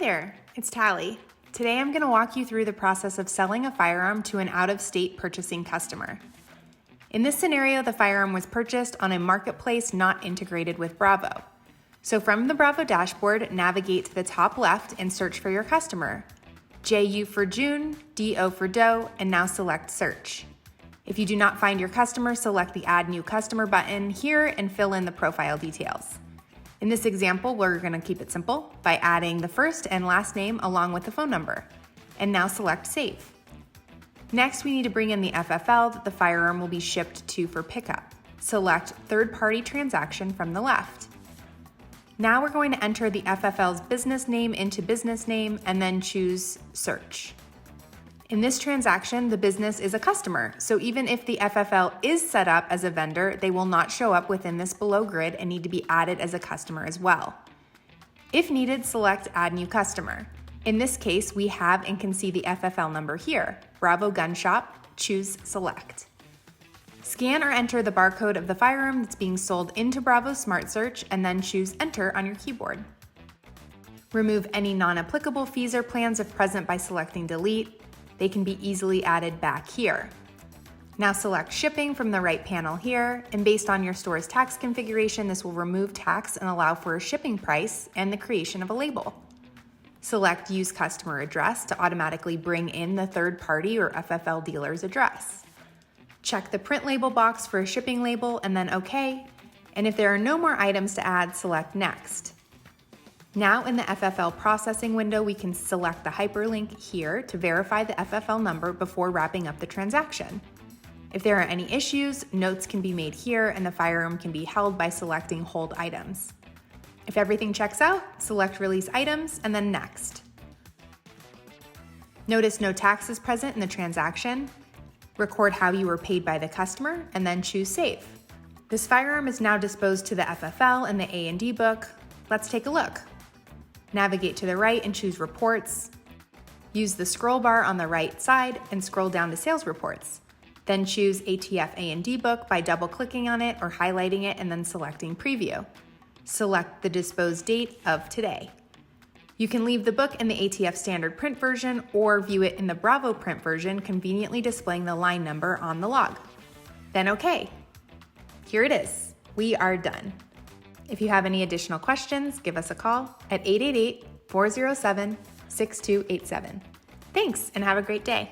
there, it's Tally. Today I'm going to walk you through the process of selling a firearm to an out-of-state purchasing customer. In this scenario, the firearm was purchased on a marketplace not integrated with Bravo. So from the Bravo dashboard, navigate to the top left and search for your customer. JU for June, DO for Doe, and now select Search. If you do not find your customer, select the Add New Customer button here and fill in the profile details. In this example, we're going to keep it simple by adding the first and last name along with the phone number. And now select Save. Next, we need to bring in the FFL that the firearm will be shipped to for pickup. Select Third-Party Transaction from the left. Now we're going to enter the FFL's business name into business name and then choose Search. In this transaction, the business is a customer, so even if the FFL is set up as a vendor, they will not show up within this below grid and need to be added as a customer as well. If needed, select Add New Customer. In this case, we have and can see the FFL number here, Bravo Gun Shop, choose Select. Scan or enter the barcode of the firearm that's being sold into Bravo Smart Search and then choose Enter on your keyboard. Remove any non-applicable fees or plans if present by selecting Delete. They can be easily added back here. Now select Shipping from the right panel here, and based on your store's tax configuration, this will remove tax and allow for a shipping price and the creation of a label. Select Use Customer Address to automatically bring in the third party or FFL dealer's address. Check the print label box for a shipping label and then OK, and if there are no more items to add, select Next. Now in the FFL processing window, we can select the hyperlink here to verify the FFL number before wrapping up the transaction. If there are any issues, notes can be made here and the firearm can be held by selecting Hold Items. If everything checks out, select Release Items and then Next. Notice no tax is present in the transaction. Record how you were paid by the customer and then choose Save. This firearm is now disposed to the FFL in the A&D book. Let's take a look. Navigate to the right and choose Reports. Use the scroll bar on the right side and scroll down to Sales Reports. Then choose ATF A&D book by double-clicking on it or highlighting it and then selecting Preview. Select the disposed date of today. You can leave the book in the ATF standard print version or view it in the Bravo print version, conveniently displaying the line number on the log. Then OK. Here it is. We are done. If you have any additional questions, give us a call at 888-407-6287. Thanks and have a great day.